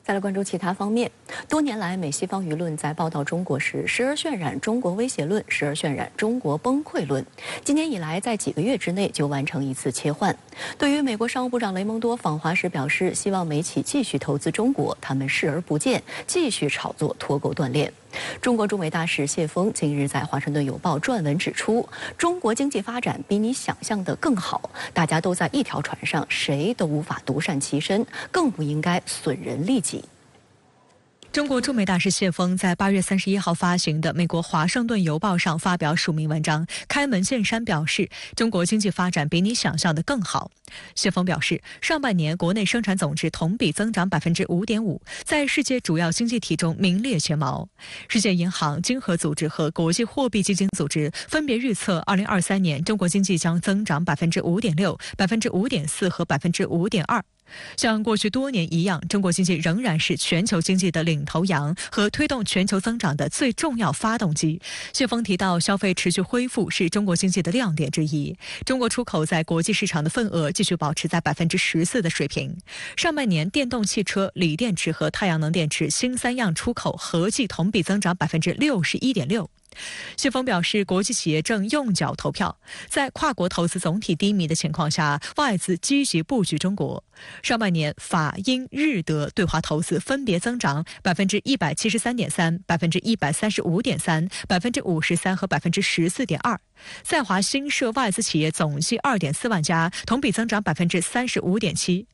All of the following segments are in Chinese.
再来关注其他方面。多年来，美西方舆论在报道中国时，时而渲染中国威胁论，时而渲染中国崩溃论。今年以来，在几个月之内就完成一次切换。对于美国商务部长雷蒙多访华时表示，希望美企继续投资中国，他们视而不见，继续炒作脱钩断链。中国驻美大使谢锋近日在《华盛顿邮报》撰文指出，中国经济发展比你想象的更好，大家都在一条船上，谁都无法独善其身，更不应该损人利己。中国驻美大使谢锋在8月31号发行的美国《华盛顿邮报》上发表署名文章，开门见山表示，中国经济发展比你想象的更好。谢锋表示，上半年国内生产总值同比增长5.5%，在世界主要经济体中名列前茅。世界银行、经合组织和国际货币基金组织分别预测，2023年中国经济将增长5.6%、5.4%和5.2%。像过去多年一样，中国经济仍然是全球经济的领头羊和推动全球增长的最重要发动机。谢锋提到，消费持续恢复是中国经济的亮点之一。中国出口在国际市场的份额继续保持在14%的水平。上半年，电动汽车、锂电池和太阳能电池新三样出口合计同比增长61.6%。谢锋表示，国际企业正用脚投票，在跨国投资总体低迷的情况下，外资积极布局中国。上半年，法、英、日、德对华投资分别增长173.3%、135.3%、53%和14.2%。在华新设外资企业总计2.4万家，同比增长35.7%。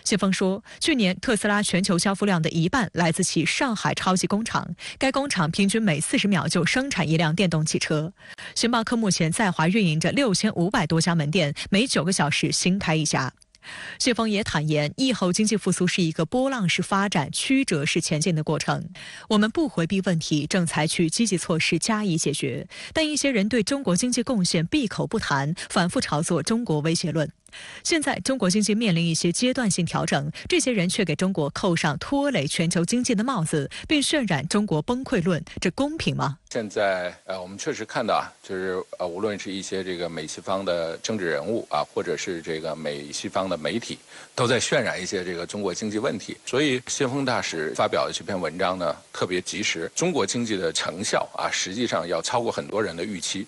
谢锋说，去年特斯拉全球交付量的一半来自其上海超级工厂，该工厂平均每40秒就生产一辆电动汽车。星巴克目前在华运营着6500多家门店，每9个小时新开一家。谢锋也坦言，疫后经济复苏是一个波浪式发展、曲折式前进的过程。我们不回避问题，正采取积极措施加以解决。但一些人对中国经济贡献闭口不谈，反复炒作中国威胁论。现在中国经济面临一些阶段性调整，这些人却给中国扣上拖累全球经济的帽子，并渲染中国崩溃论，这公平吗？现在我们确实看到就是无论是一些这个美西方的政治人物或者是这个美西方的媒体，都在渲染一些这个中国经济问题。所以谢锋大使发表的这篇文章呢，特别及时。中国经济的成效实际上要超过很多人的预期。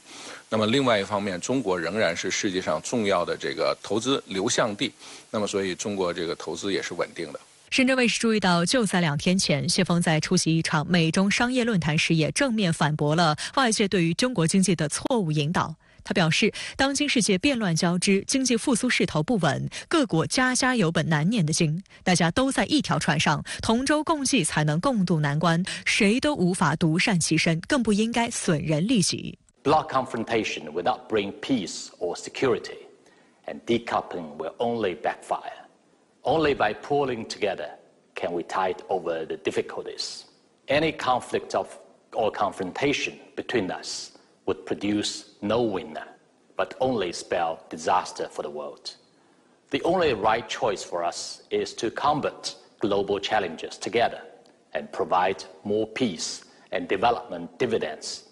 那么另外一方面，中国仍然是世界上重要的这个投资流向地，那么所以中国这个投资也是稳定的。深圳卫视注意到，就在2天前，谢锋在出席一场美中商业论坛时，也正面反驳了外界对于中国经济的错误引导。他表示，当今世界变乱交织，经济复苏势头不稳，各国家家有本难念的经，大家都在一条船上，同舟共济才能共度难关，谁都无法独善其身，更不应该损人利己。Block confrontation will not bring peace or security, and decoupling will only backfire. Only by pulling together can we tide over the difficulties. Any conflict or confrontation between us would produce no winner, but only spell disaster for the world. The only right choice for us is to combat global challenges together and provide more peace and development dividends.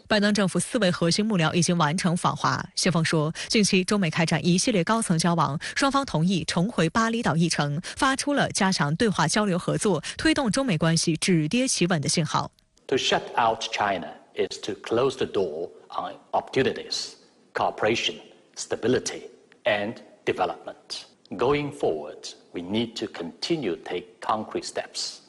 拜登政府4位核心幕僚已经完成访华。谢锋说，近期中美开展一系列高层交往，双方同意重回巴厘岛议程，发出了加强对话交流合作、推动中美关系止跌企稳的信号。To shut out China is to close the door on opportunities, cooperation, stability, and development. Going forward, we need to continue to take concrete steps,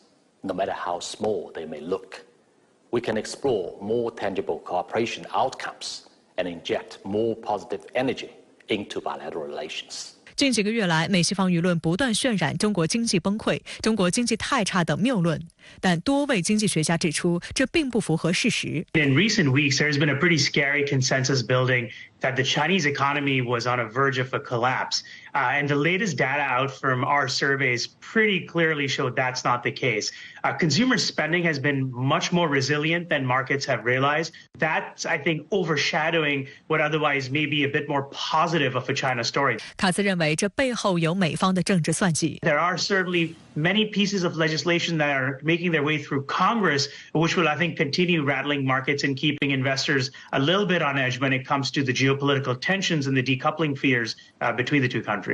no matter how small they may look.We can explore more tangible cooperation outcomes and inject more positive energy into bilateral relations. 近几个月来，美西方舆论不断渲染中国经济崩溃、中国经济太差等谬论，但多位经济学家指出，这并不符合事实。In recent weeks, there's been a pretty scary consensus building that the Chinese economy was on a verge of a collapse. And the latest data out from our surveys pretty clearly showed that's not the case. Consumer spending has been much more resilient than markets have realized. That's, I think, overshadowing what otherwise may be a bit more positive of a China story. 卡兹认为，这背后有美方的政治算计。There are certainly many pieces of legislation that are making their way through Congress, which will, I think, continue rattling markets and keeping investors a little bit on edge when it comes to the geopolitical tensions and the decoupling fears between the two countries.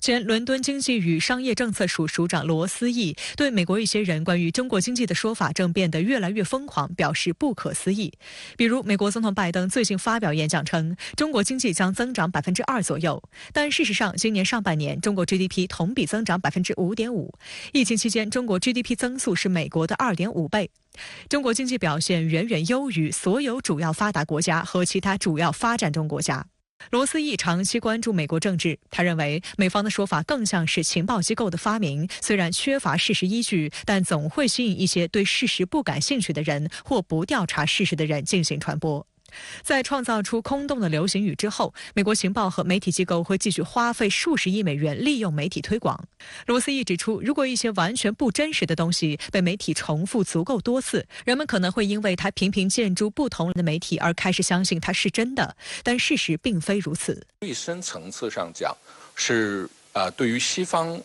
前伦敦经济与商业政策署署长罗斯义对美国一些人关于中国经济的说法正变得越来越疯狂表示不可思议。比如，美国总统拜登最近发表演讲称，中国经济将增长2%左右，但事实上，今年上半年中国 GDP 同比增长5.5%。疫情期间，中国 GDP 增速是美国的2.5倍。中国经济表现远远优于所有主要发达国家和其他主要发展中国家。罗斯义长期关注美国政治，他认为美方的说法更像是情报机构的发明，虽然缺乏事实依据，但总会吸引一些对事实不感兴趣的人或不调查事实的人进行传播。在创造出空洞的流行语之后，美国情报和媒体机构会继续花费数十亿美元利用媒体推广。罗斯义指出，如果一些完全不真实的东西被媒体重复足够多次，人们可能会因为它频频见诸不同的媒体而开始相信它是真的，但事实并非如此。最深层次上讲，是对于西方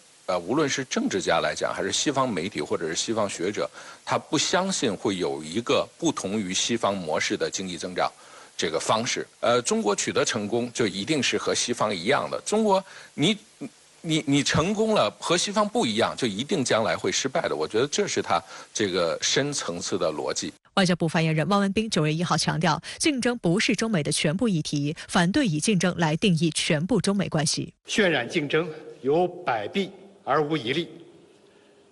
无论是政治家来讲，还是西方媒体或者是西方学者，他不相信会有一个不同于西方模式的经济增长这个方式。中国取得成功就一定是和西方一样的。中国，你成功了和西方不一样，就一定将来会失败的。我觉得这是他这个深层次的逻辑。外交部发言人汪文斌9月1号强调，竞争不是中美的全部议题，反对以竞争来定义全部中美关系。渲染竞争有百弊而无一利，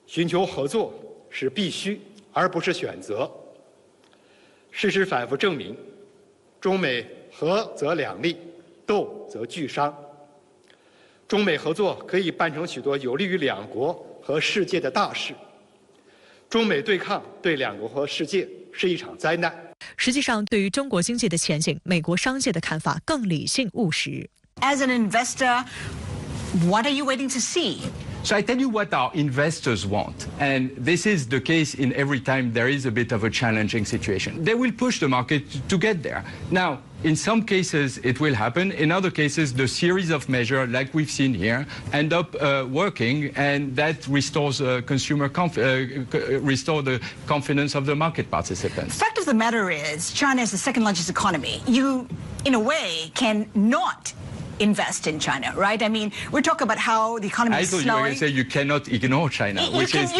寻求合作是必须而不是选择。事实反复证明，中美合则两利，斗则俱伤。中美合作可以办成许多有利于两国和世界的大事，中美对抗对两国和世界是一场灾难。实际上，对于中国经济的前景，美国商界的看法更理性务实。 As an investor, what are you waiting to see? So I tell you what our investors want, and this is the case in every time there is a bit of a challenging situation. They will push the market to get there. Now, in some cases it will happen. In other cases, the series of measures, like we've seen here, end up working, and that restores restore the confidence of the market participants. The fact of the matter is, China is the second largest economy. You, in a way, cannot invest in China, right? I mean, we're talking about how the economy is slowing. I thought you were going to say you cannot ignore China, you cannot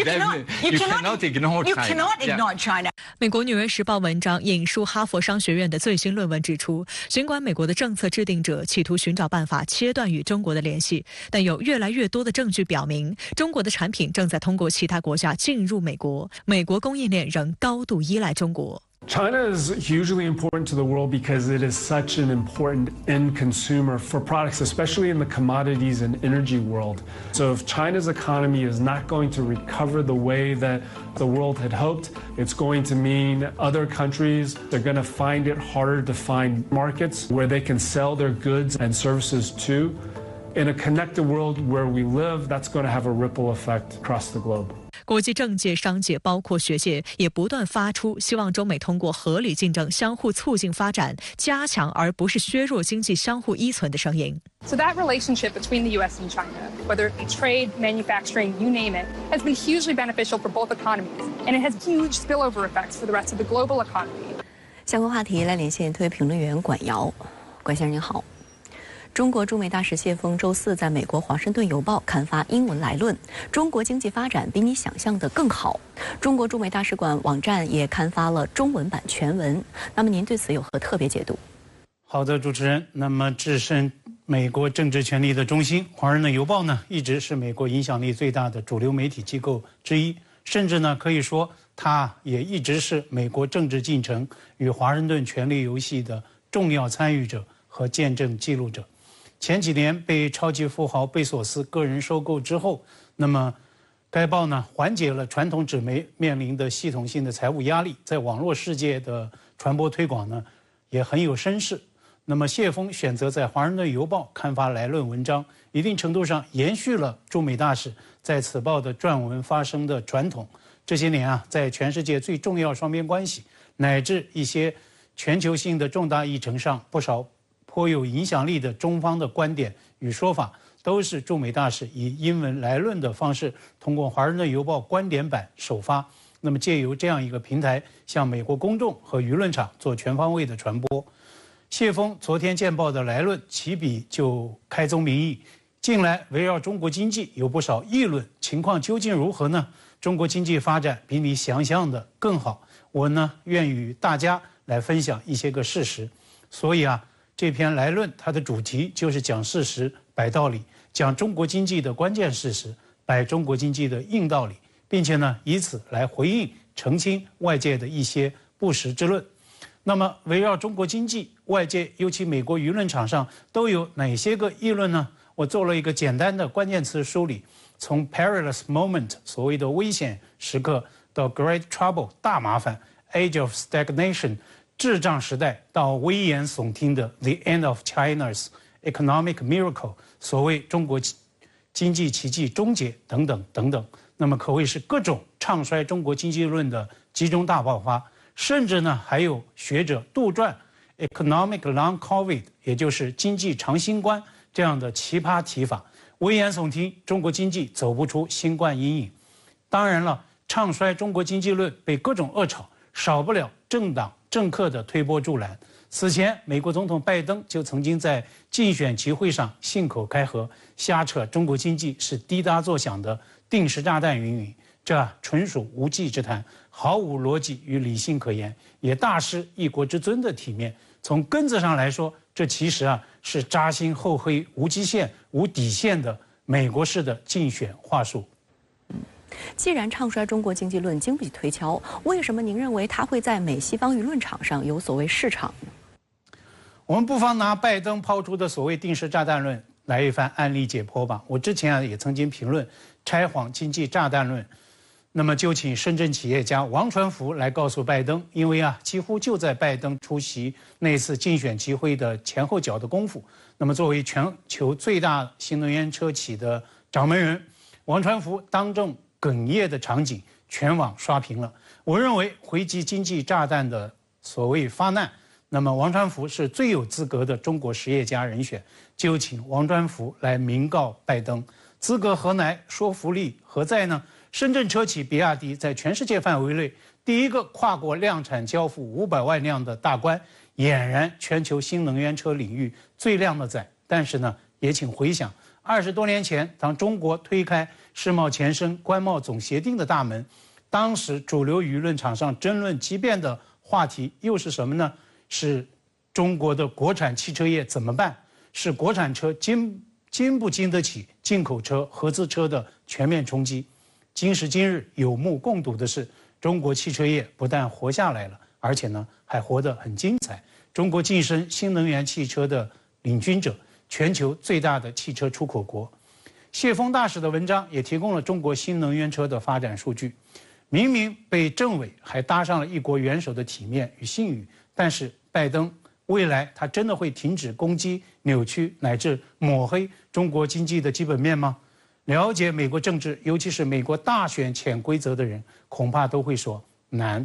ignore China. You cannot ignore China. 美国《纽约时报》文章引述哈佛商学院的最新论文指出，尽管美国的政策制定者企图寻找办法切断与中国的联系，但有越来越多的证据表明，中国的产品正在通过其他国家进入美国，美国供应链仍高度依赖中国。 China is hugely important to the world because it is such an important end consumer for products, especially in the commodities and energy world. So if China's economy is not going to recover the way that the world had hoped, it's going to mean other countries, they're going to find it harder to find markets where they can sell their goods and services to. In a connected world where we live, that's going to have a ripple effect across the globe. 国际政界、商界，包括学界，也不断发出希望中美通过合理竞争、相互促进发展、加强而不是削弱经济相互依存的声音。So that relationship between the U.S. and China, whether it be trade, manufacturing, you name it, has been hugely beneficial for both economies, and it has huge spillover effects for the rest of the global economy. 相关话题来连线特约评论员管瑶，管先生您好。 中国驻美大使谢锋周4在美国《华盛顿邮报》刊发英文来论：中国经济发展比你想象的更好。中国驻美大使馆网站也刊发了中文版全文。那么您对此有何特别解读？好的，主持人。那么置身美国政治权力的中心，《华盛顿邮报》呢，一直是美国影响力最大的主流媒体机构之一，甚至呢可以说，它也一直是美国政治进程与华盛顿权力游戏的重要参与者和见证记录者。 前几年被超级富豪贝索斯个人收购之后，那么该报呢缓解了传统纸媒面临的系统性的财务压力，在网络世界的传播推广呢也很有声势。那么谢锋选择在《华盛顿邮报》刊发来论文章，一定程度上延续了驻美大使在此报的撰文发声的传统。这些年啊，在全世界最重要双边关系乃至一些全球性的重大议程上，不少 颇有影响力的中方的观点与说法，都是驻美大使以英文来论的方式，通过《华盛顿邮报》观点版首发。那么借由这样一个平台，向美国公众和舆论场做全方位的传播。谢锋昨天见报的来论，起笔就开宗明义，近来围绕中国经济有不少议论，情况究竟如何呢？中国经济发展比你想象的更好。我呢，愿与大家来分享一些个事实。所以啊，这篇来论它的主题就是讲事实、摆道理，讲中国经济的关键事实，摆中国经济的硬道理，并且呢，以此来回应、澄清外界的一些不实之论。那么，围绕中国经济，外界尤其美国舆论场上都有哪些个议论呢？我做了一个简单的关键词梳理，从 perilous moment 所谓的危险时刻，到 great trouble 大麻烦， age of stagnation 滞胀时代，到危言耸听的 the end of China's economic miracle 所谓中国经济奇迹终结等等等等。那么可谓是各种唱衰中国经济论的集中大爆发，甚至呢还有学者杜撰 economic long covid 也就是经济长新冠这样的奇葩提法，危言耸听中国经济走不出新冠阴影。当然了，唱衰中国经济论被各种恶炒，少不了政党政客的推波助澜。此前美国总统拜登就曾经在竞选集会上信口开河，瞎扯中国经济是滴答作响的定时炸弹云云，这纯属无稽之谈，毫无逻辑与理性可言，也大失一国之尊的体面。从根子上来说，这其实是扎心厚黑、无极限、无底线的美国式的竞选话术。既然唱衰中国经济论经不起推敲，为什么您认为它会在美西方舆论场上有所谓市场呢？我们不妨拿拜登抛出的所谓定时炸弹论来一番案例解剖吧。我之前也曾经评论拆谎经济炸弹论，那么就请深圳企业家王传福来告诉拜登，因为几乎就在拜登出席那次竞选集会的前后脚的功夫，那么作为全球最大新能源车企的掌门人，王传福当众哽咽的场景全网刷屏了。我认为回击经济炸弹的所谓发难，那么王传福是最有资格的中国实业家人选，就请王传福来明告拜登，资格何来，说服力何在呢？深圳车企比亚迪在全世界范围内第一个跨过量产交付500万辆的大关，俨然全球新能源车领域最靓的仔。但是呢，也请回想20多年前，当中国推开世贸前身关贸总协定的大门，当时主流舆论场上争论激辩的话题又是什么呢？是中国的国产汽车业怎么办？是国产车经不经得起进口车、合资车的全面冲击？今时今日有目共睹的是，中国汽车业不但活下来了，而且呢还活得很精彩。中国晋升新能源汽车的领军者，全球最大的汽车出口国。谢锋大使的文章也提供了中国新能源车的发展数据，明明被政委还搭上了一国元首的体面与信誉，但是拜登未来他真的会停止攻击、扭曲乃至抹黑中国经济的基本面吗？了解美国政治，尤其是美国大选潜规则的人，恐怕都会说难。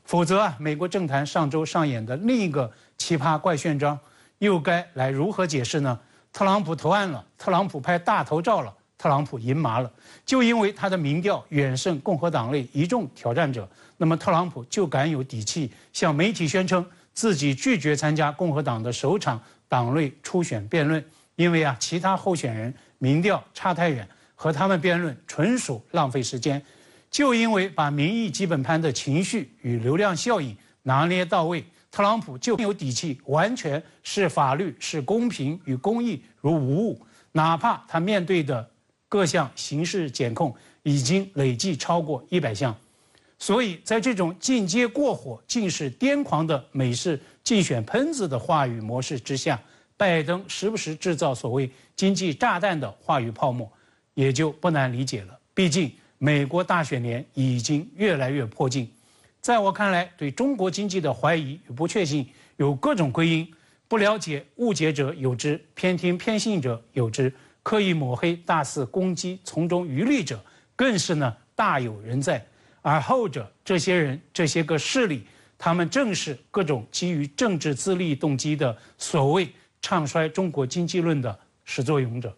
否则美国政坛上周上演的另一个奇葩怪炫章，又该来如何解释呢？特朗普投案了，特朗普拍大头照了，特朗普赢麻了，就因为他的民调远胜共和党内一众挑战者，那么特朗普就敢有底气向媒体宣称自己拒绝参加共和党的首场党内初选辩论，因为其他候选人民调差太远，和他们辩论纯属浪费时间。就因为把民意基本盘的情绪与流量效应拿捏到位，特朗普就有底气完全视法律、视公平与公义如无物，哪怕他面对的各项刑事检控已经累计超过100项。所以在这种进阶过火、尽是癫狂的美式竞选喷子的话语模式之下，拜登时不时制造所谓经济炸弹的话语泡沫，也就不难理解了。毕竟美国大选年已经越来越迫近，在我看来，对中国经济的怀疑与不确信有各种归因，不了解误解者有之，偏听偏信者有之，刻意抹黑、大肆攻击、从中渔利者更是大有人在。而后者这些人、这些个势力，他们正是各种基于政治自利动机的所谓唱衰中国经济论的始作俑者。